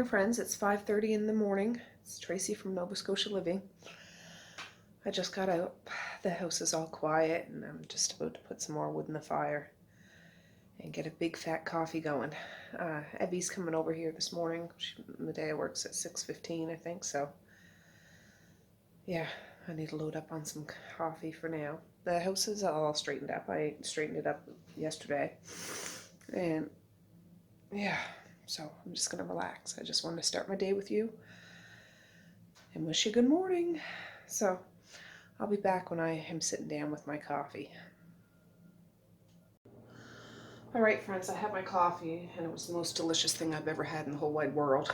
morning, friends. It's 5:30 in the morning. It's Tracy from Nova Scotia Living. I just got out. The house is all quiet and I'm just about to put some more wood in the fire and get a big fat coffee going. Evie's coming over here this morning. Medea works at 6:15, I think, so yeah, I need to load up on some coffee for now. The house is all straightened up. I straightened it up yesterday and yeah, so I'm just gonna relax. I just wanted to start my day with you and wish you good morning. So I'll be back when I am sitting down with my coffee. All right, friends, I had my coffee and it was the most delicious thing I've ever had in the whole wide world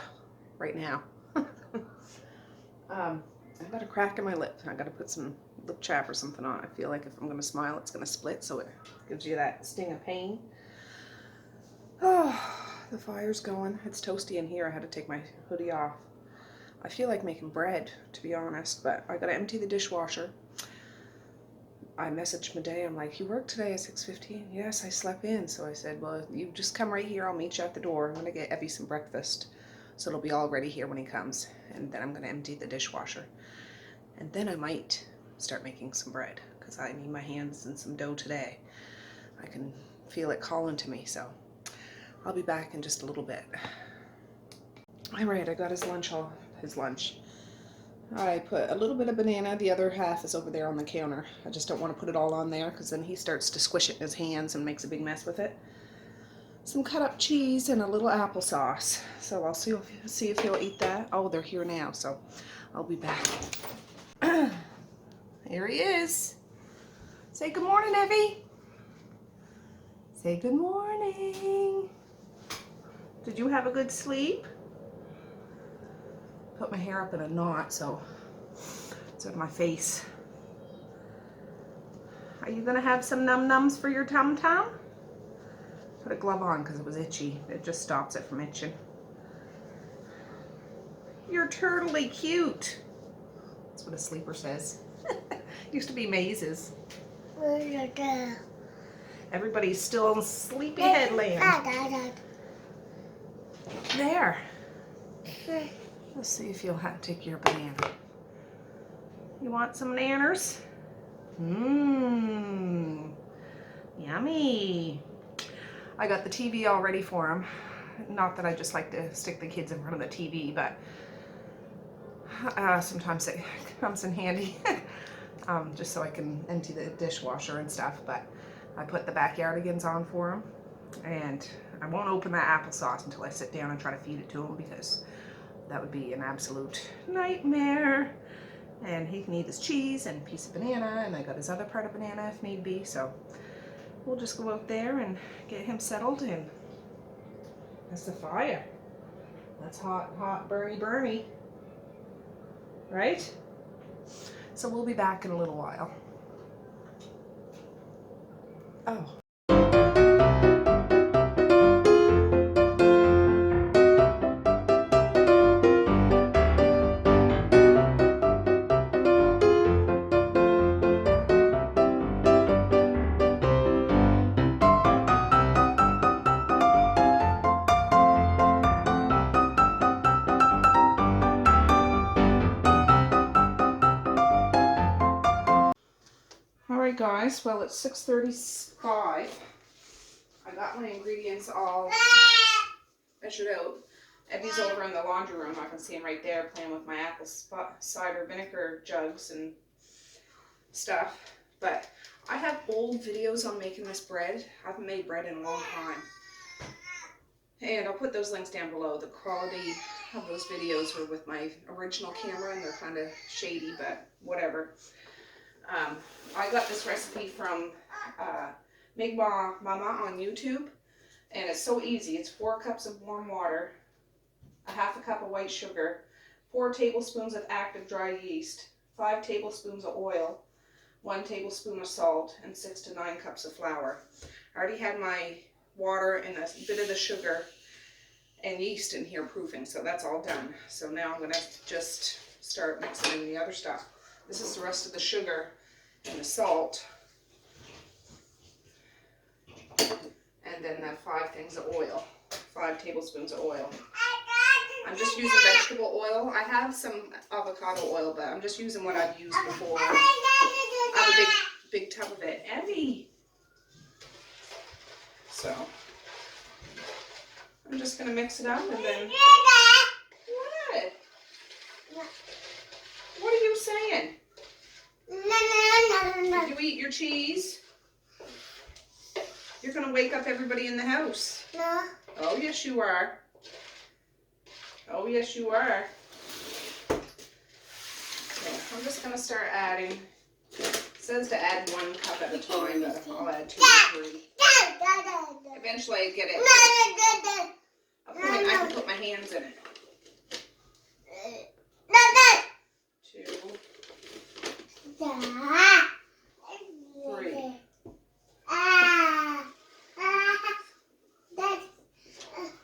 right now. I've got a crack in my lip. I gotta put some lip chap or something on. I feel like if I'm gonna smile, it's gonna split, so it gives you that sting of pain. Oh, the fire's going. It's toasty in here. I had to take my hoodie off. I feel like making bread, to be honest, but I gotta empty the dishwasher. I messaged Medea. I'm like, you work today at 6:15? Yes, I slept in. So I said, well, you just come right here. I'll meet you at the door. I'm gonna get Evie some breakfast, so it'll be all ready here when he comes. And then I'm gonna empty the dishwasher. And then I might start making some bread because I need my hands in some dough today. I can feel it calling to me, so I'll be back in just a little bit. All right, I got his lunch. I put a little bit of banana. The other half is over there on the counter. I just don't want to put it all on there because then he starts to squish it in his hands and makes a big mess with it. Some cut up cheese and a little applesauce. So I'll see if he'll eat that. Oh, they're here now, so I'll be back. Here he is. Say good morning, Evie. Say good morning. Did you have a good sleep? Put my hair up in a knot so it's out of my face. Are you gonna have some num-nums for your tum-tum? Put a glove on because it was itchy. It just stops it from itching. You're turtly cute. That's what a sleeper says. Used to be Maze's. Everybody's still in sleepy headland. There. Let's see if you'll take your banana. You want some nanners? Mmm. Yummy. I got the TV all ready for him. Not that I just like to stick the kids in front of the TV, but sometimes it comes in handy. Just so I can empty the dishwasher and stuff. But I put the backyardigans on for him. And I won't open that applesauce until I sit down and try to feed it to him because that would be an absolute nightmare. And he can eat his cheese and a piece of banana, and I got his other part of banana if need be. So we'll just go out there and get him settled in. That's the fire. That's hot, hot, burny. Right? So we'll be back in a little while. Oh. Alright guys, well it's 6:35. I got my ingredients all measured out. Evie's over in the laundry room. I can see him right there playing with my apple cider vinegar jugs and stuff. But I have old videos on making this bread. I haven't made bread in a long time. And I'll put those links down below. The quality of those videos were with my original camera and they're kind of shady, but whatever. I got this recipe from Mama on YouTube, and it's so easy. It's 4 cups of warm water, a half a cup of white sugar, 4 tablespoons of active dry yeast, 5 tablespoons of oil, 1 tablespoon of salt, and 6 to 9 cups of flour. I already had my water and a bit of the sugar and yeast in here proofing, so that's all done. So now I'm going to just start mixing in the other stuff. This is the rest of the sugar and the salt. And then the 5 things of oil, 5 tablespoons of oil. I'm just using vegetable oil. I have some avocado oil, but I'm just using what I've used before. I have a big tub of it. Evie! So, I'm just going to mix it up and then... What? What are you saying? Did you eat your cheese? You're going to wake up everybody in the house. No. Oh, yes, you are. Oh, yes, you are. Okay, I'm just going to start adding. It says to add 1 cup at a time, but I'll add 2 or 3. Eventually I get it. I can put my hands in it. 2, 3.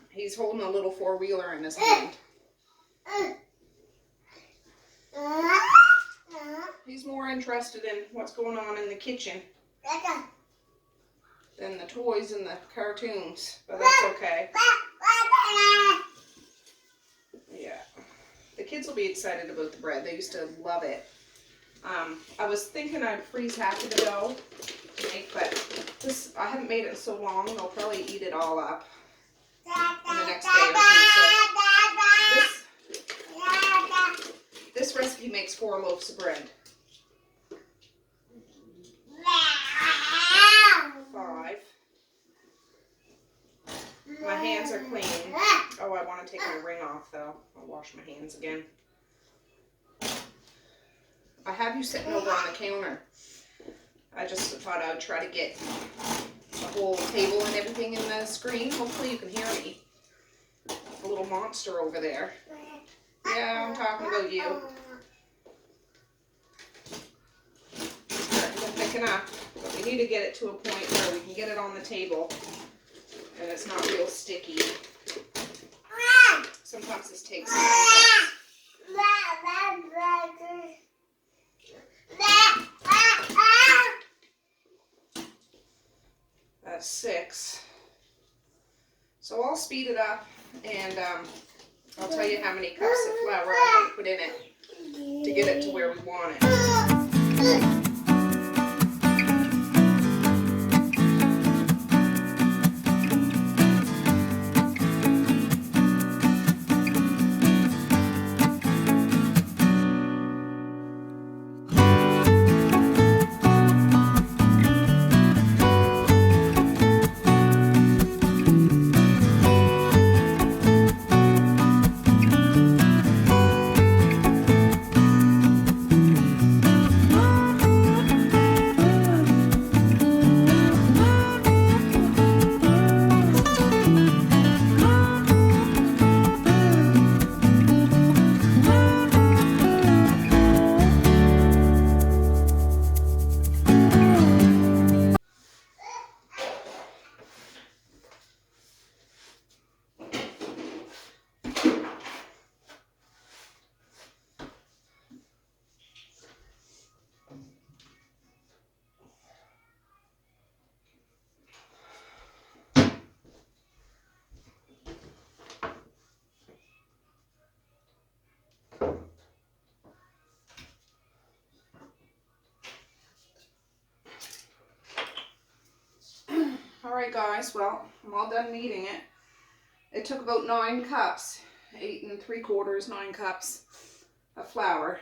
He's holding a little 4-wheeler in his hand. He's more interested in what's going on in the kitchen than the toys and the cartoons, but that's okay. Yeah. The kids will be excited about the bread. They used to love it. I was thinking I'd freeze half of the dough to make, but this, I haven't made it in so long, they'll probably eat it all up in the next day or 2. So this recipe makes 4 loaves of bread. 5. My hands are clean. Oh, I want to take my ring off though. I'll wash my hands again. I have you sitting over on the counter. I just thought I would try to get the whole table and everything in the screen. Hopefully you can hear me. A little monster over there. Yeah, I'm talking about you. Starting to thicken up. But we need to get it to a point where we can get it on the table and it's not real sticky. Sometimes this takes some time. That's 6. So I'll speed it up and I'll tell you how many cups of flour I'm going to put in it to get it to where we want it. Alright guys, well, I'm all done kneading it. It took about 9 cups, 8 3/4, 9 cups of flour.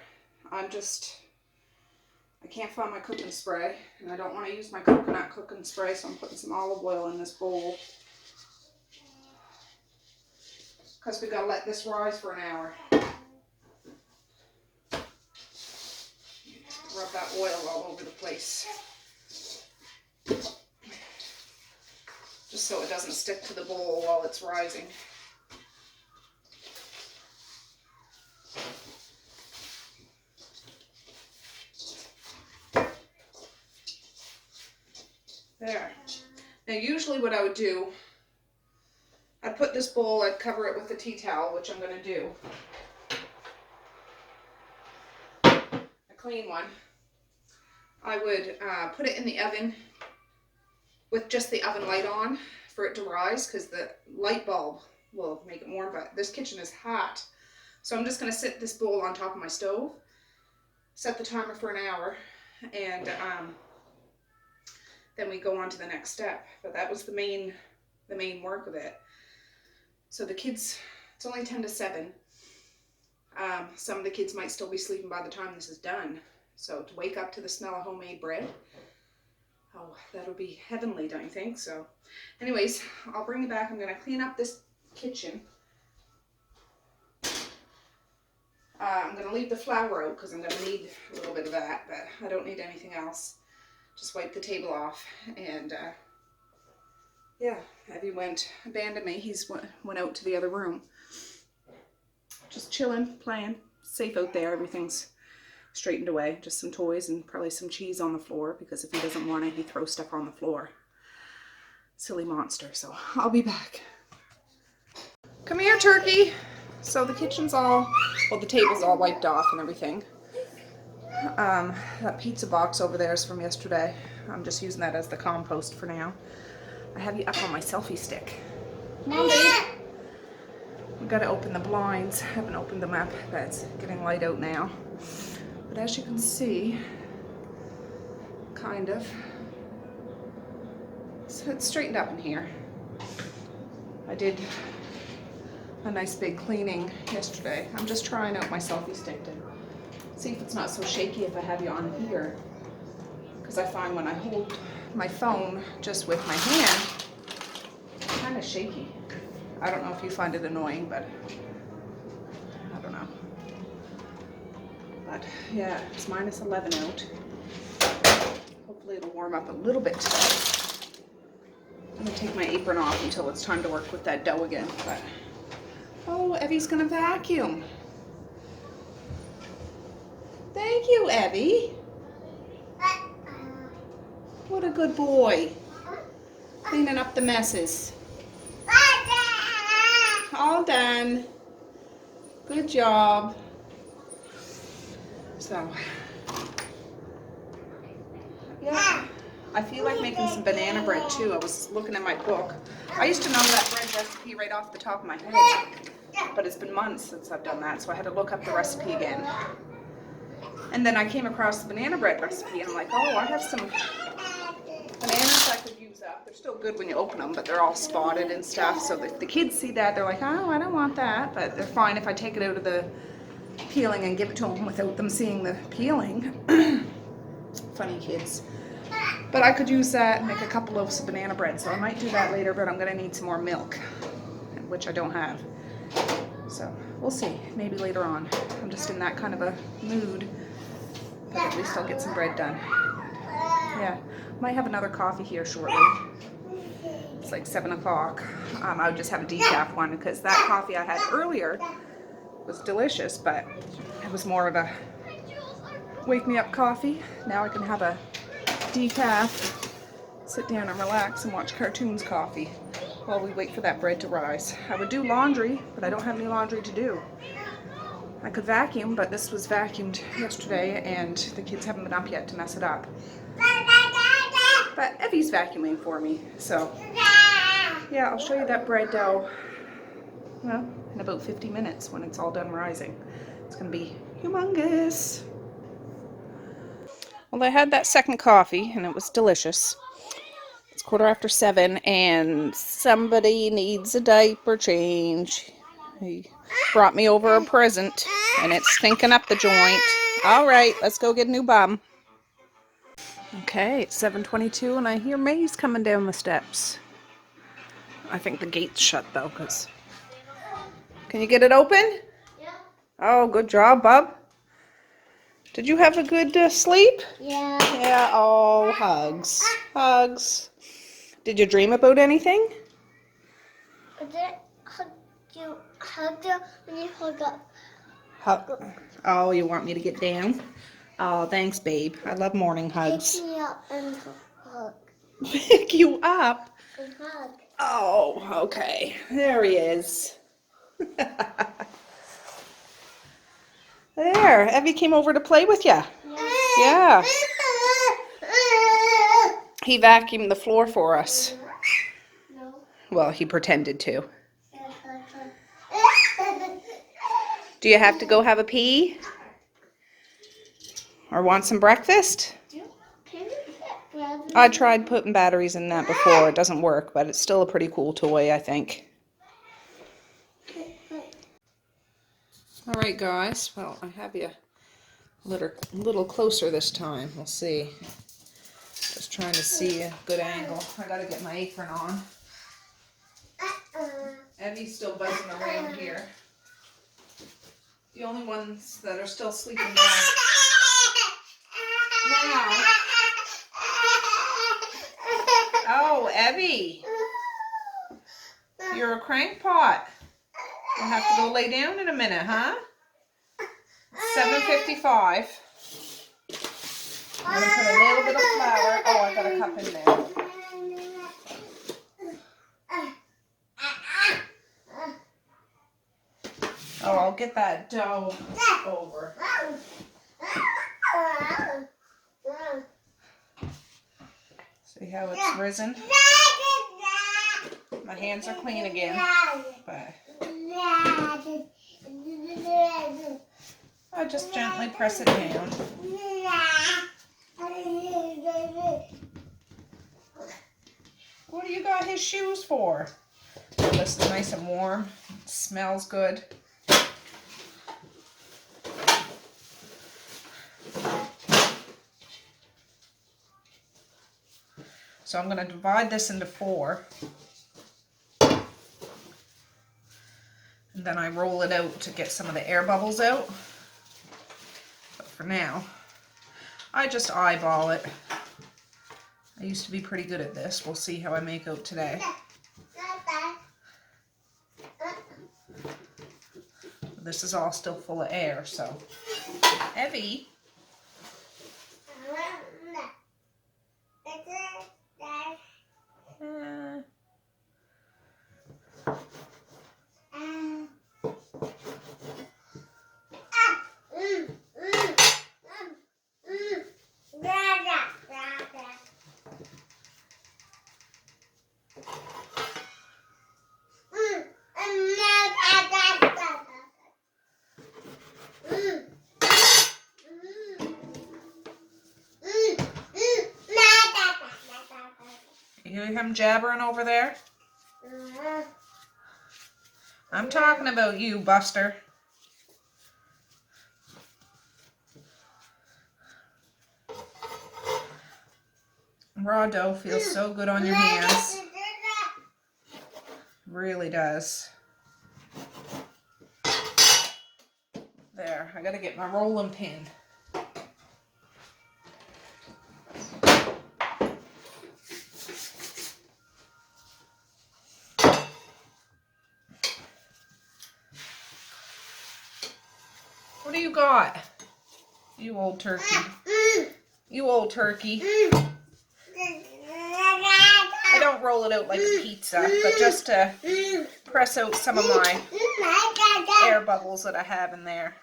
I can't find my cooking spray, and I don't want to use my coconut cooking spray, so I'm putting some olive oil in this bowl. Because we got to let this rise for an hour. Rub that oil all over the place. Just so it doesn't stick to the bowl while it's rising. There. Now usually what I would do, I'd put this bowl, I'd cover it with a tea towel, which I'm going to do. A clean one. I would put it in the oven with just the oven light on for it to rise, because the light bulb will make it warm, but this kitchen is hot. So I'm just going to sit this bowl on top of my stove, set the timer for an hour, and then we go on to the next step. But that was the main work of it. So the kids, it's only 10 to 7. Some of the kids might still be sleeping by the time this is done. So to wake up to the smell of homemade bread, oh, that'll be heavenly, don't you think? So anyways, I'll bring you back. I'm going to clean up this kitchen. I'm going to leave the flour out because I'm going to need a little bit of that, but I don't need anything else. Just wipe the table off, and yeah, Evie abandoned me. He's went out to the other room. Just chilling, playing. Safe out there. Everything's straightened away. Just some toys and probably some cheese on the floor, because if he doesn't want it, he throws stuff on the floor. Silly monster. So I'll be back. Come here, turkey. So the kitchen's all, well, the table's all wiped off and everything. That pizza box over there is from yesterday. I'm just using that as the compost for now. I have you up on my selfie stick. Come on, babe. We've got to open the blinds. I haven't opened them up, but it's getting light out now. But as you can see, kind of, so it's straightened up in here. I did a nice big cleaning yesterday. I'm just trying out my selfie stick to see if it's not so shaky if I have you on here. Because I find when I hold my phone just with my hand, it's kind of shaky. I don't know if you find it annoying, but I don't know. But yeah, it's minus 11 out. Hopefully it'll warm up a little bit today. I'm gonna take my apron off until it's time to work with that dough again. But oh, Evie's gonna vacuum. Thank you, Evie. What a good boy. Cleaning up the messes. All done. Good job. So, yeah, I feel like making some banana bread too. I was looking at my book. I used to know that bread recipe right off the top of my head, but it's been months since I've done that, so I had to look up the recipe again. And then I came across the banana bread recipe, and I'm like, oh, I have some bananas I could use up. They're still good when you open them, but they're all spotted and stuff. So if the kids see that, they're like, oh, I don't want that. But they're fine if I take it out of the peeling and give it to them without them seeing the peeling. Funny kids. But I could use that and make a couple loaves of banana bread. So I might do that later, but I'm going to need some more milk, which I don't have. So we'll see. Maybe later on. I'm just in that kind of a mood. But at least I'll get some bread done. Yeah, might have another coffee here shortly. It's like 7 o'clock. I would just have a decaf one because that coffee I had earlier was delicious, but it was more of a wake me up coffee. Now I can have a decaf, sit down and relax and watch cartoons coffee while we wait for that bread to rise. I would do laundry, but I don't have any laundry to do. I could vacuum, but this was vacuumed yesterday and the kids haven't been up yet to mess it up. But Evie's vacuuming for me, so yeah, I'll show you that bread dough, well, in about 50 minutes when it's all done rising. It's gonna be humongous. Well, I had that second coffee and it was delicious. It's 7:15 and somebody needs a diaper change. He brought me over a present and it's stinking up the joint. All right, let's go get a new bum. Okay, it's 7:22 and I hear May's coming down the steps. I think the gate's shut though, because... Can you get it open? Yeah. Oh, good job, bub. Did you have a good sleep? Yeah. Yeah, oh, hugs. Hugs. Did you dream about anything? I did hug you when you hug up. Hug. Oh, you want me to get down? Oh, thanks, babe. I love morning hugs. Pick me up and hug. Pick you up? And hug. Oh, okay. There he is. There, Evie came over to play with you. Yeah. He vacuumed the floor for us. No. Well, he pretended to. Do you have to go have a pee? Or want some breakfast? Can you get bread? I tried putting batteries in that before. It doesn't work, but it's still a pretty cool toy, I think. Alright guys, well, I have you a little closer this time. We'll see. Just trying to see a good angle. I gotta get my apron on. Evie's still buzzing around here. The only ones that are still sleeping now. Oh, Evie. You're a crankpot. You'll have to go lay down in a minute, huh? 7:55. I'm going to put a little bit of flour. Oh, I got a cup in there. Oh, I'll get that dough over. See how it's risen? My hands are clean again, but I just gently press it down. What do you got his shoes for? Oh, this is nice and warm. It smells good. So I'm going to divide this into 4. And then I roll it out to get some of the air bubbles out. But for now, I just eyeball it. I used to be pretty good at this. We'll see how I make out today. This is all still full of air, so. Evie. You hear him jabbering over there? I'm talking about you, Buster. Raw dough feels so good on your hands. Really does. There, I gotta get my rolling pin. What do you got? You old turkey. You old turkey. I don't roll it out like a pizza, but just to press out some of my air bubbles that I have in there.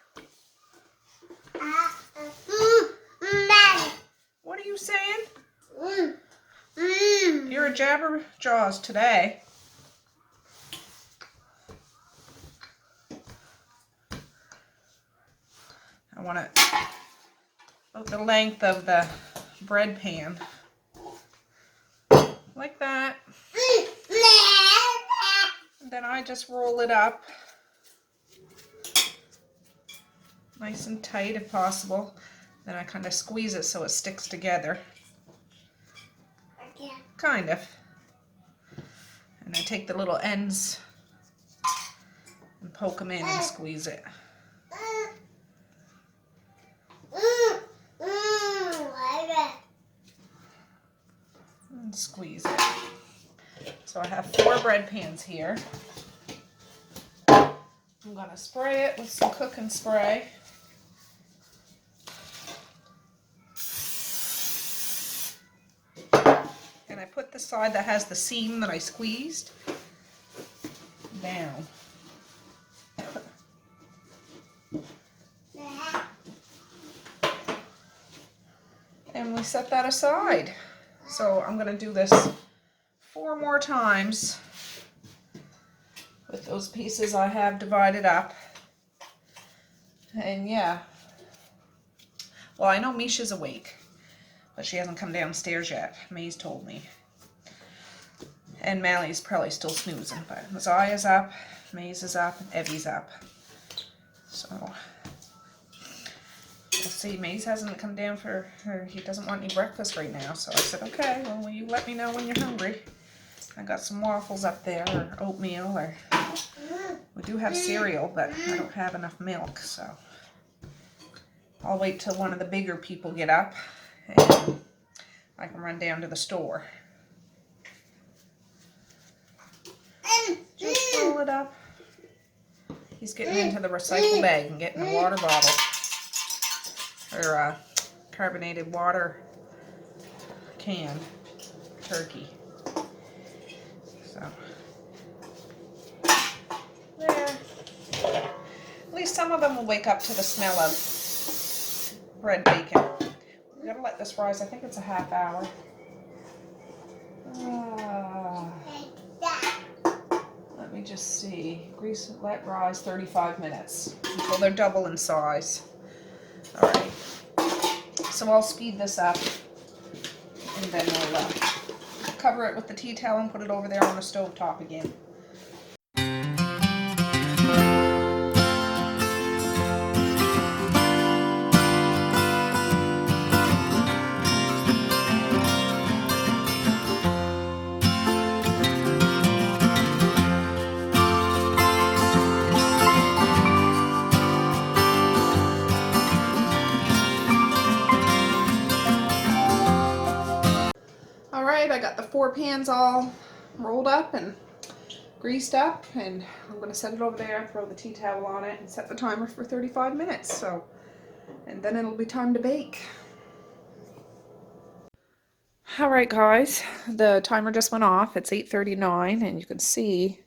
What are you saying? You're a jabberjaws today. I want it about the length of the bread pan. Like that. And then I just roll it up. Nice and tight if possible. Then I kind of squeeze it so it sticks together. Kind of. And I take the little ends and poke them in and squeeze it. And squeeze it. So I have 4 bread pans here. I'm going to spray it with some cooking spray. And I put the side that has the seam that I squeezed down. And we set that aside. So I'm going to do this 4 more times with those pieces I have divided up. And yeah. Well, I know Misha's awake, but she hasn't come downstairs yet. May's told me. And Mally's probably still snoozing, but Maziah's up, May's is up, and Evie's up. So we'll see. May's hasn't come down for her. He doesn't want any breakfast right now. So I said, okay, well, will you let me know when you're hungry? I got some waffles up there, or oatmeal, or we do have cereal, but I don't have enough milk, so I'll wait till one of the bigger people get up and I can run down to the store. Just roll it up. He's getting into the recycle bag and getting a water bottle, or a carbonated water can, turkey. So, there. At least some of them will wake up to the smell of bread bacon. We gotta let this rise. I think it's a half hour. Let me just see. Grease, let rise 35 minutes until they're double in size. All right. So I'll speed this up, and then we'll cover it with the tea towel and put it over there on the stove top again. All right, I got the 4 pans all rolled up and greased up, and I'm going to set it over there, throw the tea towel on it, and set the timer for 35 minutes. So, and then it'll be time to bake. All right, guys, the timer just went off. It's 8:39, and you can see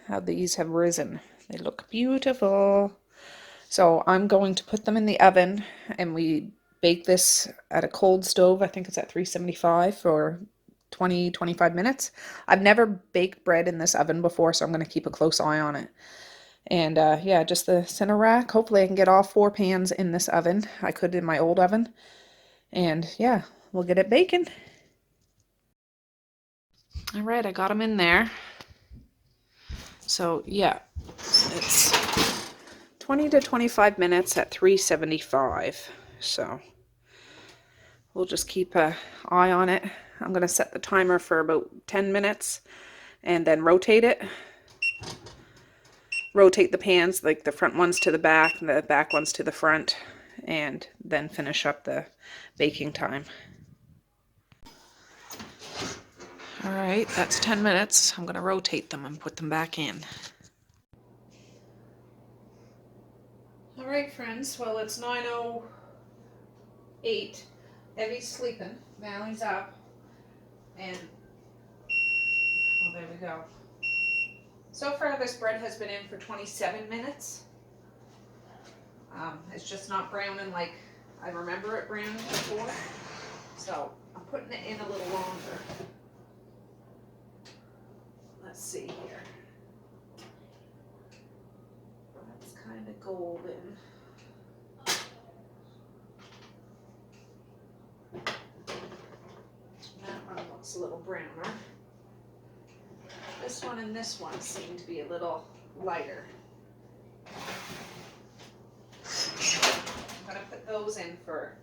how these have risen. They look beautiful. So I'm going to put them in the oven, and we bake this at a cold stove. I think it's at 375 for 20-25 minutes. I've never baked bread in this oven before, so I'm going to keep a close eye on it. And yeah, just the center rack. Hopefully I can get all 4 pans in this oven. I could in my old oven. And yeah, we'll get it baking. All right, I got them in there. So yeah, it's 20 to 25 minutes at 375. So we'll just keep an eye on it. I'm going to set the timer for about 10 minutes and then rotate it. Rotate the pans, like the front ones to the back and the back ones to the front, and then finish up the baking time. All right, that's 10 minutes. I'm going to rotate them and put them back in. All right, friends. Well, it's 9:08. Evie's sleeping. Mally's up. And, well, there we go. So far, this bread has been in for 27 minutes. It's just not browning like I remember it browning before. So I'm putting it in a little longer. Let's see here. That's kind of golden. That one looks a little browner. This one and this one seem to be a little lighter. I'm going to put those in for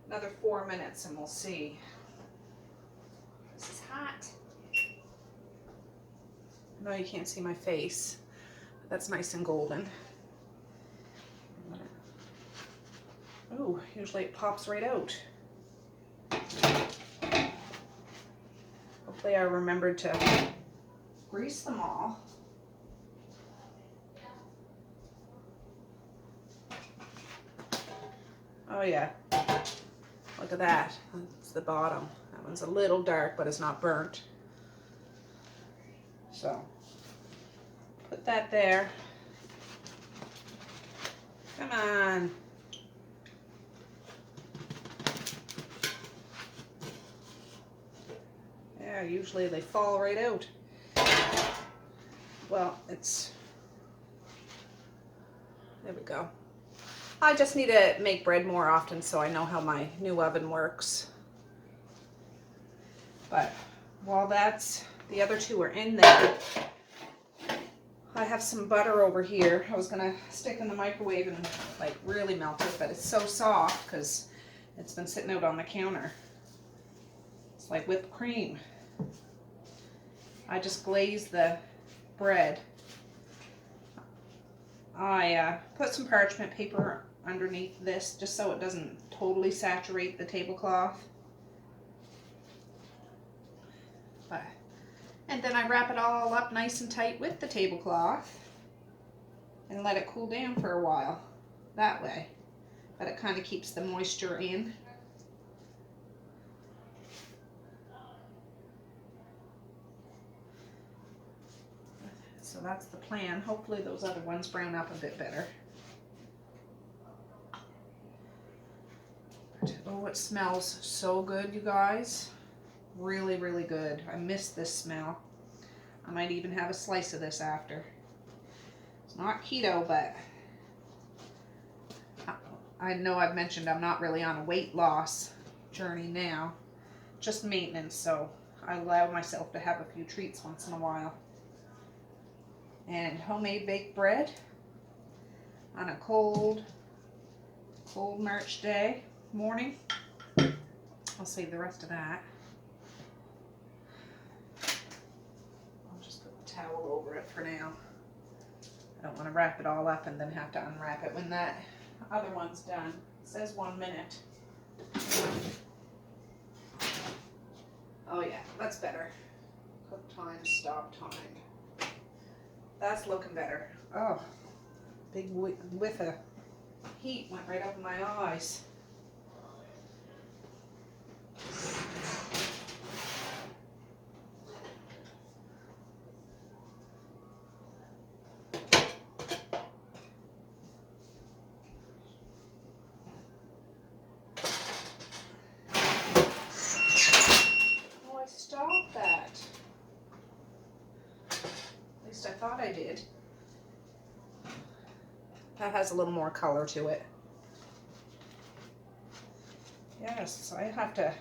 another 4 minutes and we'll see. This is hot. No, you can't see my face. But that's nice and golden. Oh, usually it pops right out. Hopefully I remembered to grease them all. Oh yeah, look at that. That's the bottom. That one's a little dark, but it's not burnt. So, put that there. Come on. Yeah, usually they fall right out. well, it's, there we go. I just need to make bread more often so I know how my new oven works. But while that's, the other two are in there, I have some butter over here. I was gonna stick in the microwave and like really melt it, but it's so soft because it's been sitting out on the counter. It's like whipped cream. I just glazed the bread. I put some parchment paper underneath this just so it doesn't totally saturate the tablecloth. And then I wrap it all up nice and tight with the tablecloth and let it cool down for a while that way. But it kind of keeps the moisture in. So that's the plan. Hopefully those other ones brown up a bit better. Oh, it smells so good, you guys. Really, really good. I miss this smell. I might even have a slice of this after. It's not keto, but I know I've mentioned I'm not really on a weight loss journey now. Just maintenance, so I allow myself to have a few treats once in a while. And homemade baked bread on a cold March day morning. I'll save the rest of that. I'll just put the towel over it for now. I don't want to wrap it all up and then have to unwrap it when that other one's done. It says 1 minute. Oh yeah, that's better. Cook time, stop time. That's looking better. Oh, big whiff of heat went right up in my eyes. Oh, I stopped that. At least I thought I did. That has a little more color to it. Yes, I have to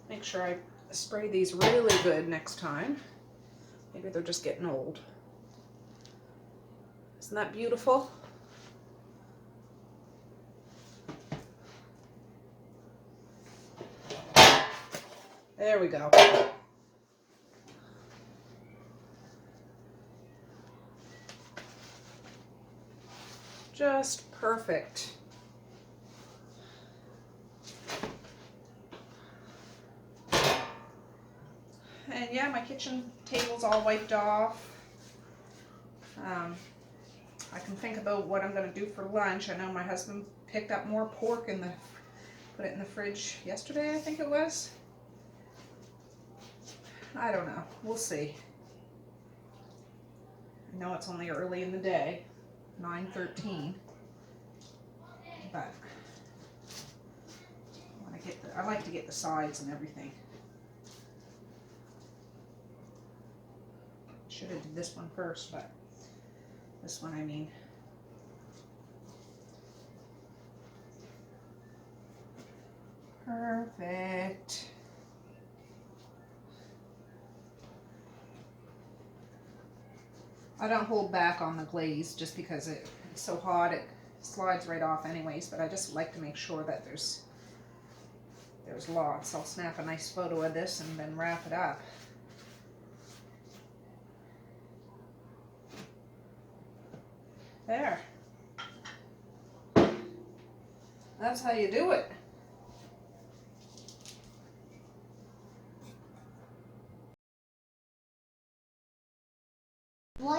make sure I spray these really good next time. Maybe they're just getting old. Isn't that beautiful? There we go. Just perfect. And yeah, my kitchen table's all wiped off. I can think about what I'm going to do for lunch. I know my husband picked up more pork and put it in the fridge yesterday, I think it was. I don't know. We'll see. I know it's only early in the day, 9:13, but I like to get the sides and everything. Should have did this one first, but this one, I mean. Perfect. I don't hold back on the glaze just because it's so hot it slides right off anyways, but I just like to make sure that there's lots. I'll snap a nice photo of this and then wrap it up. There. That's how you do it.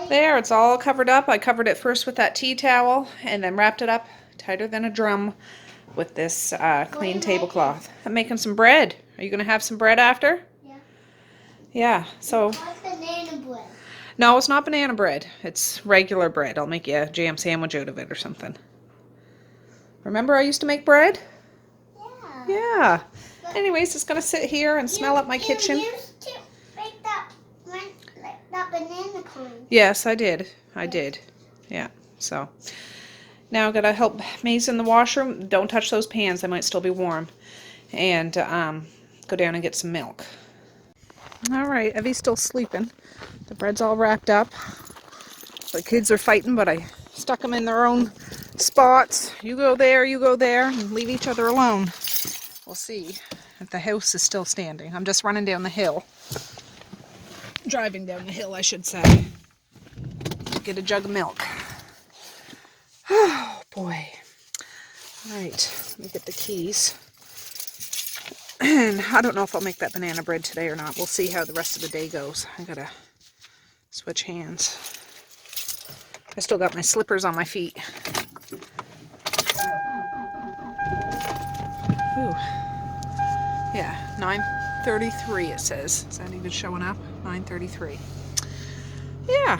There, it's all covered up. I covered it first with that tea towel and then wrapped it up tighter than a drum with this clean tablecloth. I'm making some bread. Are you going to have some bread after? Yeah. Yeah, so... It's banana bread. No, it's not banana bread. It's regular bread. I'll make you a jam sandwich out of it or something. Remember I used to make bread? Yeah. Yeah. Anyways, it's going to sit here and smell up my kitchen. You used to make that banana cones. Yes, I did. I did. Yeah. So now I gotta help Maze in the washroom. Don't touch those pans; they might still be warm. And go down and get some milk. All right, Evie's still sleeping. The bread's all wrapped up. The kids are fighting, but I stuck them in their own spots. You go there, and leave each other alone. We'll see if the house is still standing. I'm just running down the hill. Driving down the hill, I should say. Get a jug of milk. Oh, boy. All right, let me get the keys. And I don't know if I'll make that banana bread today or not. We'll see how the rest of the day goes. I gotta switch hands. I still got my slippers on my feet. Ooh. Yeah, 9:33 it says. Is that even showing up? 9:33. Yeah.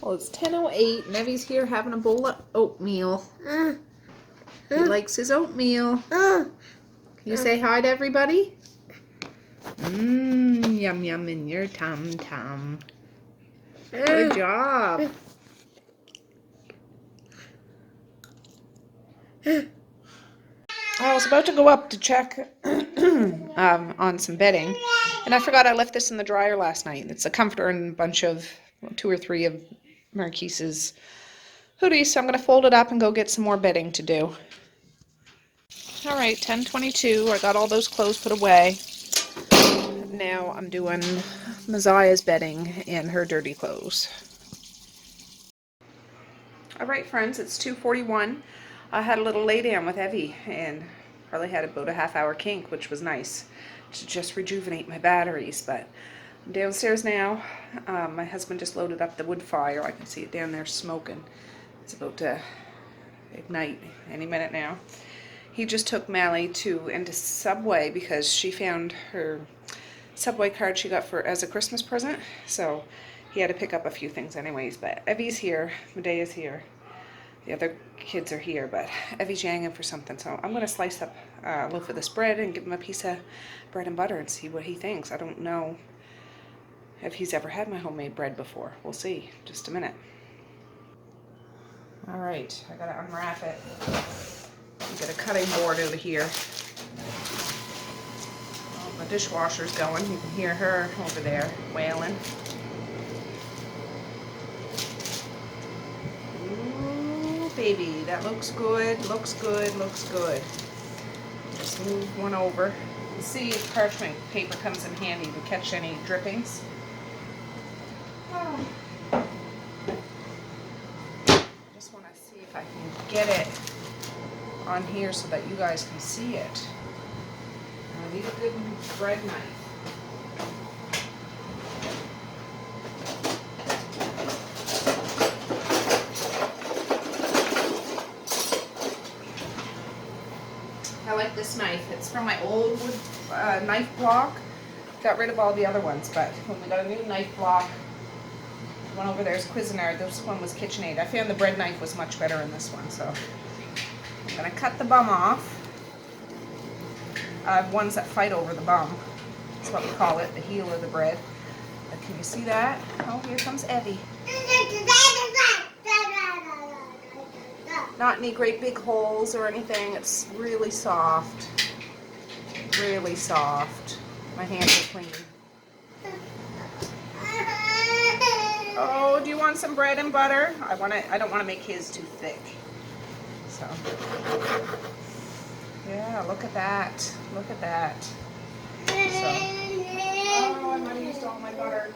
Well, it's 10:08 and Evie's here having a bowl of oatmeal. He likes his oatmeal. Can you say hi to everybody? Yum yum in your tum tum. Good job. I was about to go up to check on some bedding, and I forgot I left this in the dryer last night. It's a comforter and a bunch of, 2 or 3 of Marquise's hoodies, so I'm going to fold it up and go get some more bedding to do. All right, 10:22. I got all those clothes put away. Now I'm doing Messiah's bedding and her dirty clothes. All right, friends, it's 2:41. I had a little lay down with Evie and probably had about a half-hour kink, which was nice to just rejuvenate my batteries. But I'm downstairs now. My husband just loaded up the wood fire. I can see it down there smoking. It's about to ignite any minute now. He just took Mally into Subway because she found her Subway card she got as a Christmas present. So he had to pick up a few things anyways. But Evie's here. Medea's here. The other kids are here, but Evie's yanging for something, so I'm going to slice up a loaf of this bread and give him a piece of bread and butter and see what he thinks. I don't know if he's ever had my homemade bread before. We'll see. Just a minute. All right, I got to unwrap it. Get a cutting board over here. Oh, the dishwasher's going. You can hear her over there wailing. Baby, that looks good, looks good, looks good. Just move one over. Let's see if parchment paper comes in handy to catch any drippings. Oh. I just want to see if I can get it on here so that you guys can see it. I need a good bread knife. I like this knife. It's from my old wood knife block. Got rid of all the other ones, but when we got a new knife block, the one over there is Cuisinart. This one was KitchenAid. I found the bread knife was much better in this one, so I'm gonna cut the bum off. I have ones that fight over the bum. That's what we call it, the heel of the bread. But can you see that? Oh, here comes Evie. Not any great big holes or anything. It's really soft. Really soft. My hands are clean. Oh, do you want some bread and butter? I don't want to make his too thick. So, yeah, look at that. Look at that. So, oh, I might have used all my butter.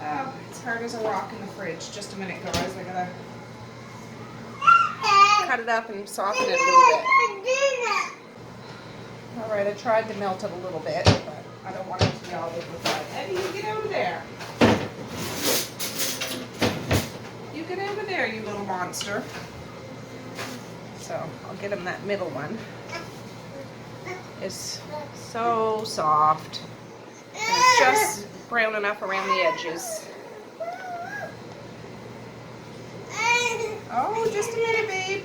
Oh, it's hard as a rock in the fridge. Just a minute, guys. I gotta cut it up and soften it a little bit. Alright, I tried to melt it a little bit, but I don't want it to be all liquefied. Eddie, you get over there. You get over there, you little monster. So, I'll get him that middle one. It's so soft. And it's just brown enough around the edges. Oh, just a minute, babe.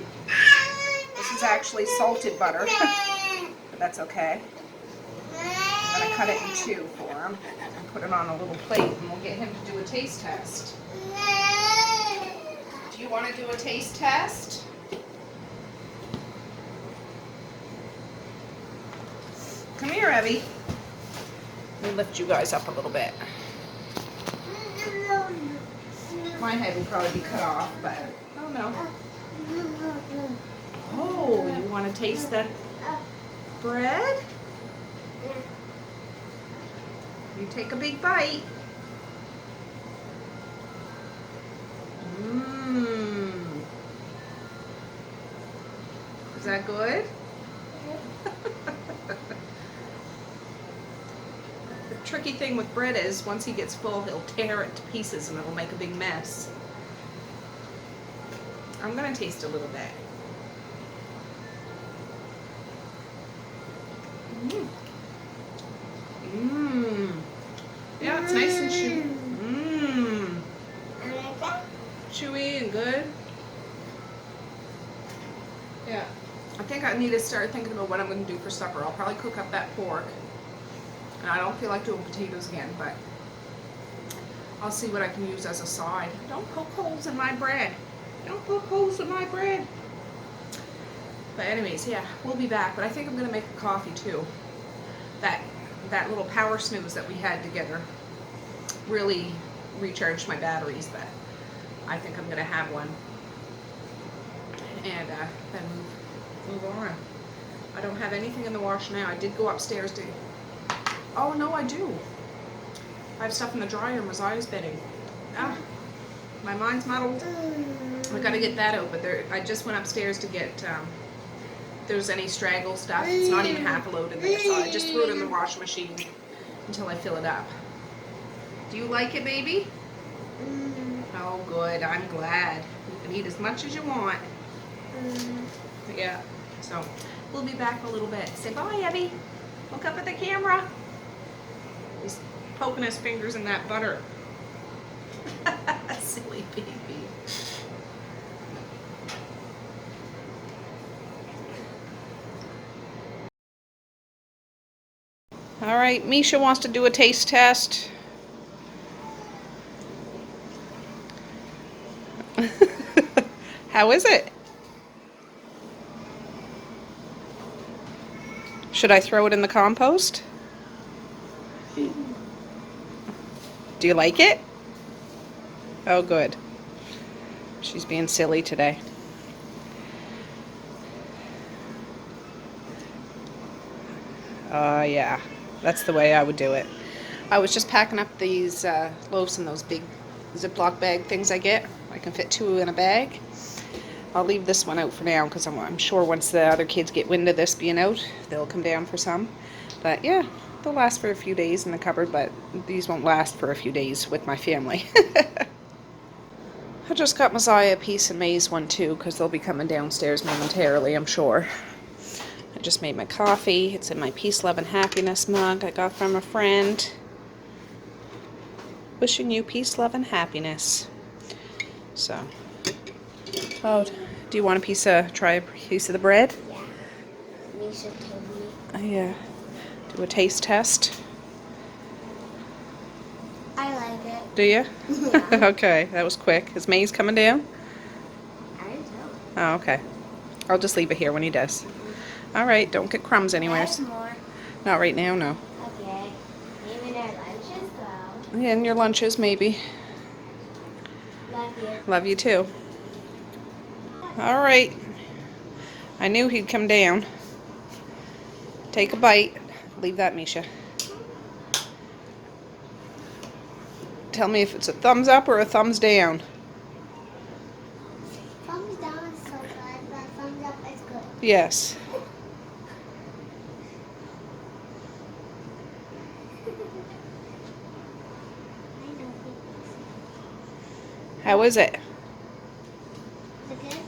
This is actually salted butter, but that's okay. I'm gonna cut it in two for him and put it on a little plate, and we'll get him to do a taste test. Do you want to do a taste test? Come here, Evie. Let me lift you guys up a little bit. My head will probably be cut off, but oh no. Oh, you want to taste the bread? You take a big bite. Mmm. Is that good? The tricky thing with bread is once he gets full, he'll tear it to pieces and it'll make a big mess. I'm gonna taste a little bit. Mmm. Mmm. Yeah, it's nice and chewy. Mmm. Chewy and good. Yeah. I think I need to start thinking about what I'm going to do for supper. I'll probably cook up that pork. And I don't feel like doing potatoes again, but I'll see what I can use as a side. Don't poke holes in my bread. Don't poke holes in my bread. But anyways, yeah, we'll be back. But I think I'm going to make a coffee too. That little power snooze that we had together really recharged my batteries, but I think I'm going to have one. And then move on. I don't have anything in the wash now. I did go upstairs to... Oh, no, I do. I have stuff in the dryer. Messiah's bedding. Ah, my mind's muddled. I got to get that out, but I just went upstairs to get... if there's any straggle stuff. It's not even half a load in there, so I just threw it in the washing machine until I fill it up. Do you like it, baby? Oh, good. I'm glad. You can eat as much as you want. Yeah, so we'll be back in a little bit. Say bye, Evie. Look up at the camera. He's poking his fingers in that butter. Silly baby. All right, Misha wants to do a taste test. How is it? Should I throw it in the compost? Do you like it? Oh, good. She's being silly today. Yeah. That's the way I would do it. I was just packing up these loaves in those big Ziploc bag things I get. I can fit 2 in a bag. I'll leave this one out for now because I'm sure once the other kids get wind of this being out, they'll come down for some. But yeah, they'll last for a few days in the cupboard, but these won't last for a few days with my family. I just got Messiah a piece of maize one too because they'll be coming downstairs momentarily, I'm sure. I just made my coffee. It's in my peace, love, and happiness mug I got from a friend. Wishing you peace, love, and happiness. So, oh, do you want try a piece of the bread? Yeah. Misha told me. Yeah. Do a taste test. I like it. Do you? Yeah. Okay, that was quick. Is May's coming down? I didn't tell him. Oh, okay. I'll just leave it here when he does. All right, don't get crumbs anywheres. There's more. Not right now, no. Okay. Maybe their lunches though. Yeah, and your lunches, maybe. Love you. Love you too. All right. I knew he'd come down. Take a bite. Leave that, Misha. Tell me if it's a thumbs up or a thumbs down. Thumbs down is so good, but thumbs up is good. Yes. How is it? Is it good?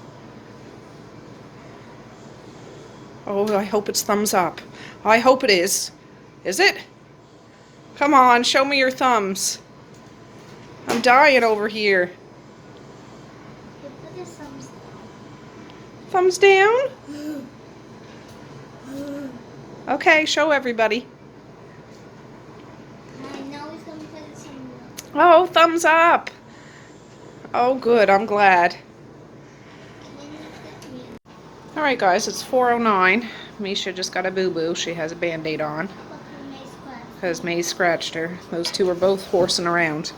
Oh, I hope it's thumbs up. I hope it is. Is it? Come on, show me your thumbs. I'm dying over here. You put the thumbs Thumbs down? down. Okay, show everybody. Oh, thumbs up. Oh, good. I'm glad. Alright, guys, it's 4:09. Misha just got a boo-boo. She has a Band-Aid on because May scratched her. Those two are both horsing around.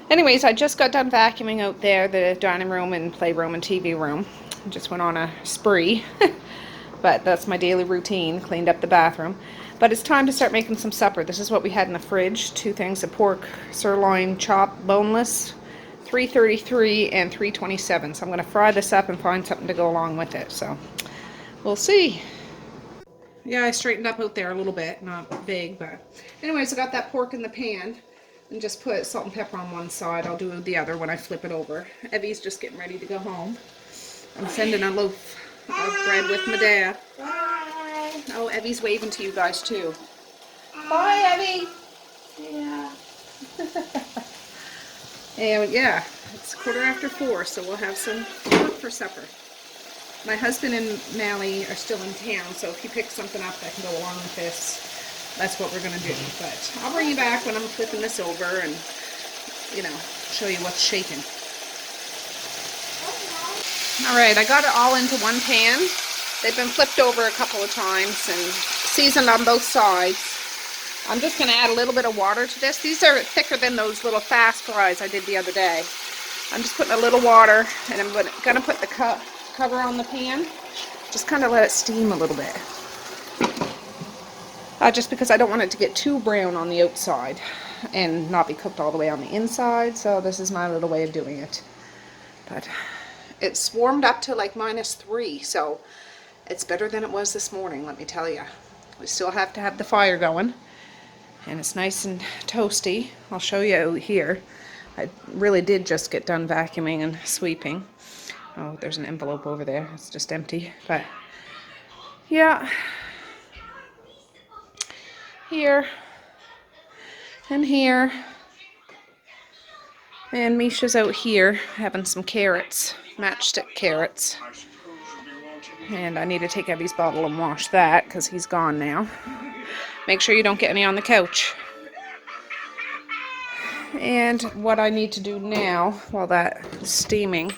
Anyways, I just got done vacuuming out there, the dining room and playroom and TV room. Just went on a spree. But that's my daily routine. Cleaned up the bathroom. But it's time to start making some supper. This is what we had in the fridge. 2 things of pork sirloin chopped boneless, 333 and 327. So I'm going to fry this up and find something to go along with it. So we'll see. Yeah, I straightened up out there a little bit. Not big, but anyways, I got that pork in the pan. And just put salt and pepper on one side. I'll do the other when I flip it over. Evie's just getting ready to go home. I'm sending a loaf of bread with my dad. Bye. Oh, Evie's waving to you guys too. Bye, Evie. Yeah. And yeah, it's 4:15, so we'll have some pork for supper. My husband and Mally are still in town, so if he picks something up that can go along with this, that's what we're going to do. But I'll bring you back when I'm flipping this over and, you know, show you what's shaking. Alright, I got it all into one pan. They've been flipped over a couple of times and seasoned on both sides. I'm just going to add a little bit of water to this. These are thicker than those little fast fries I did the other day. I'm just putting a little water, and I'm going to put the cover on the pan. Just kind of let it steam a little bit. Just because I don't want it to get too brown on the outside and not be cooked all the way on the inside. So this is my little way of doing it. But it's warmed up to like -3, so it's better than it was this morning, let me tell you. We still have to have the fire going, and it's nice and toasty. I'll show you out here. I really did just get done vacuuming and sweeping. Oh, there's an envelope over there. It's just empty, but yeah. Here and here, and Misha's out here having some carrots, matchstick carrots, and I need to take Evie's bottle and wash that because he's gone now. Make sure you don't get any on the couch. And what I need to do now while that is steaming,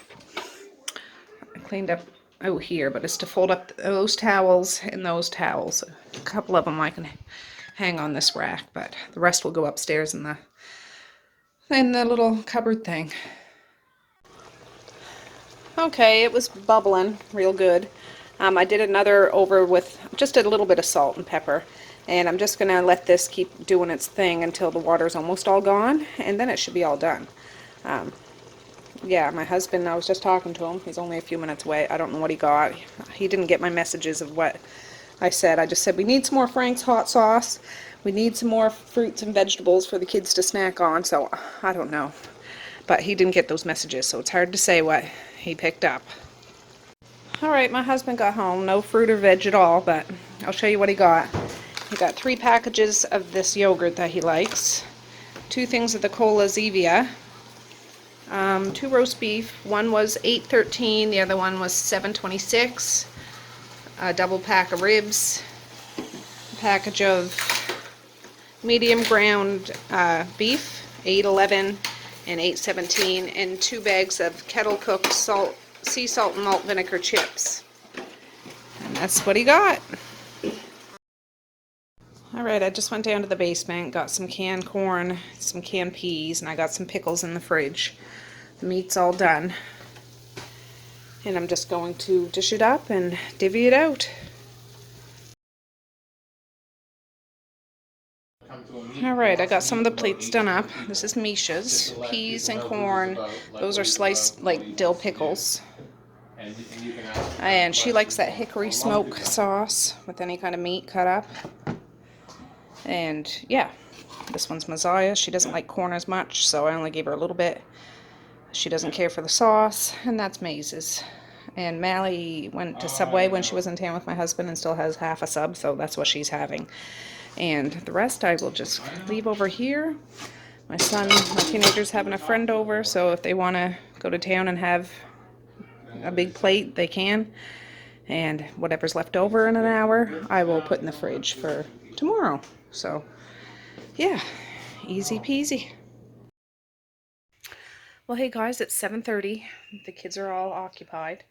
I cleaned up out here, but it's to fold up those towels and those towels. A couple of them I can hang on this rack, but the rest will go upstairs in the little cupboard thing. Okay, it was bubbling real good. I did another over with just a little bit of salt and pepper, and I'm just gonna let this keep doing its thing until the water's almost all gone, and then it should be all done. Yeah, my husband, I was just talking to him. He's only a few minutes away. I don't know what he got. He didn't get my messages of what I said. I just said we need some more Frank's hot sauce. We need some more fruits and vegetables for the kids to snack on. So I don't know. But he didn't get those messages, so it's hard to say what he picked up. Alright, my husband got home. No fruit or veg at all, but I'll show you what he got. He got 3 packages of this yogurt that he likes. 2 things of the Cola Zevia. 2 roast beef. One was $8.13, the other one was $7.26. A double pack of ribs, a package of medium ground beef, $8.11 and $8.17, and 2 bags of kettle cooked sea salt and malt vinegar chips. And that's what he got. Alright, I just went down to the basement, got some canned corn, some canned peas, and I got some pickles in the fridge. The meat's all done. And I'm just going to dish it up and divvy it out. Alright, I got some of the plates done up. This is Misha's. Peas and corn. Those are sliced like dill pickles. And she likes that hickory smoke sauce with any kind of meat cut up. And yeah, this one's Messiah. She doesn't like corn as much, so I only gave her a little bit. She doesn't care for the sauce, and that's Maze's. And Mally went to Subway when she was in town with my husband and still has half a sub, so that's what she's having. And the rest I will just leave over here. My teenager's having a friend over, so if they want to go to town and have a big plate, they can. And whatever's left over in an hour, I will put in the fridge for tomorrow. So, yeah, easy peasy. Well, hey guys, it's 7:30. The kids are all occupied.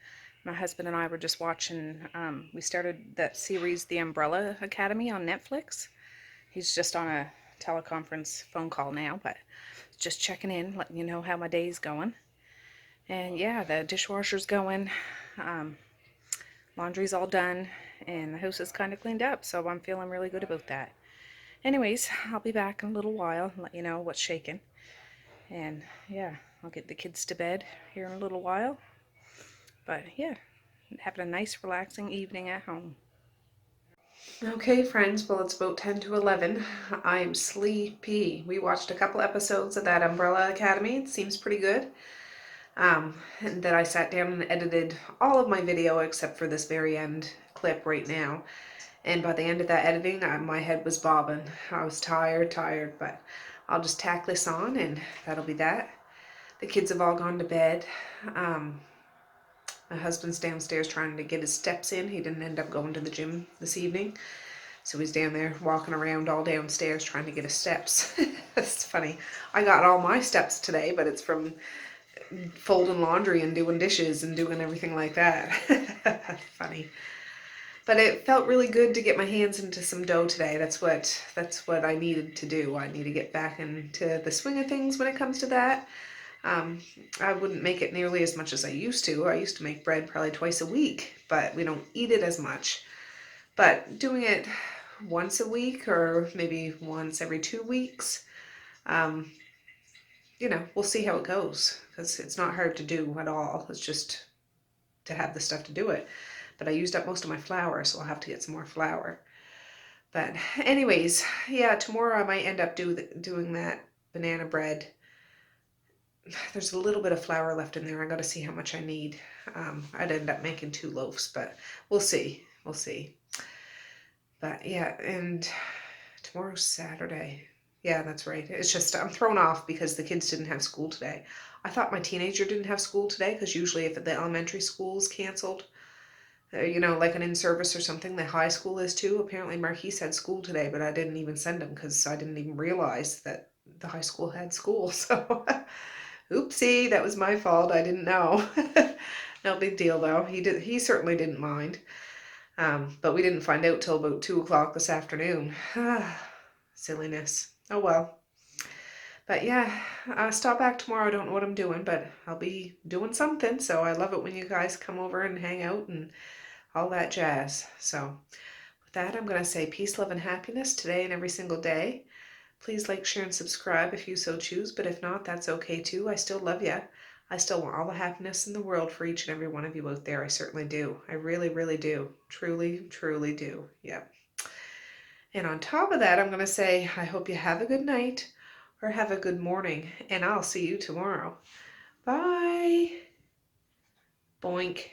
My husband and I were just watching, we started that series, The Umbrella Academy on Netflix. He's just on a teleconference phone call now, but just checking in, letting you know how my day's going. And yeah, the dishwasher's going, laundry's all done, and the house is kind of cleaned up, so I'm feeling really good about that. Anyways, I'll be back in a little while and let you know what's shaking. And yeah, I'll get the kids to bed here in a little while. But yeah, having a nice relaxing evening at home. Okay friends, well it's about 10 to 11. I'm sleepy. We watched a couple episodes of that Umbrella Academy. It seems pretty good. And then I sat down and edited all of my video except for this very end clip right now. And by the end of that editing, my head was bobbing. I was tired, but I'll just tack this on and that'll be that. The kids have all gone to bed. My husband's downstairs trying to get his steps in. He didn't end up going to the gym this evening. So he's down there walking around all downstairs trying to get his steps. It's funny. I got all my steps today, but it's from folding laundry and doing dishes and doing everything like that. Funny. But it felt really good to get my hands into some dough today. That's what I needed to do. I need to get back into the swing of things when it comes to that. I wouldn't make it nearly as much as I used to. I used to make bread probably twice a week, but we don't eat it as much. But doing it once a week or maybe once every 2 weeks, we'll see how it goes, because it's not hard to do at all. It's just to have the stuff to do it. But I used up most of my flour, so I'll have to get some more flour. But anyways, yeah, tomorrow I might end up doing that banana bread. There's a little bit of flour left in there. I got to see how much I need. I'd end up making 2 loaves, but we'll see. We'll see. But yeah, and tomorrow's Saturday. Yeah, that's right. It's just I'm thrown off because the kids didn't have school today. I thought my teenager didn't have school today because usually if the elementary school's canceled, like an in-service or something, the high school is too. Apparently Marquise had school today, but I didn't even send him because I didn't even realize that the high school had school. So oopsie, that was my fault. I didn't know. No big deal though. He certainly didn't mind. But we didn't find out till about 2 o'clock this afternoon. Silliness. Oh well. But yeah, stop back tomorrow. I don't know what I'm doing, but I'll be doing something. So I love it when you guys come over and hang out and all that jazz. So with that, I'm going to say peace, love, and happiness today and every single day. Please like, share, and subscribe if you so choose, but if not, that's okay too. I still love you. I still want all the happiness in the world for each and every one of you out there. I certainly do. I really, really do. Truly, truly do. Yep. And on top of that, I'm going to say, I hope you have a good night or have a good morning, and I'll see you tomorrow. Bye. Boink.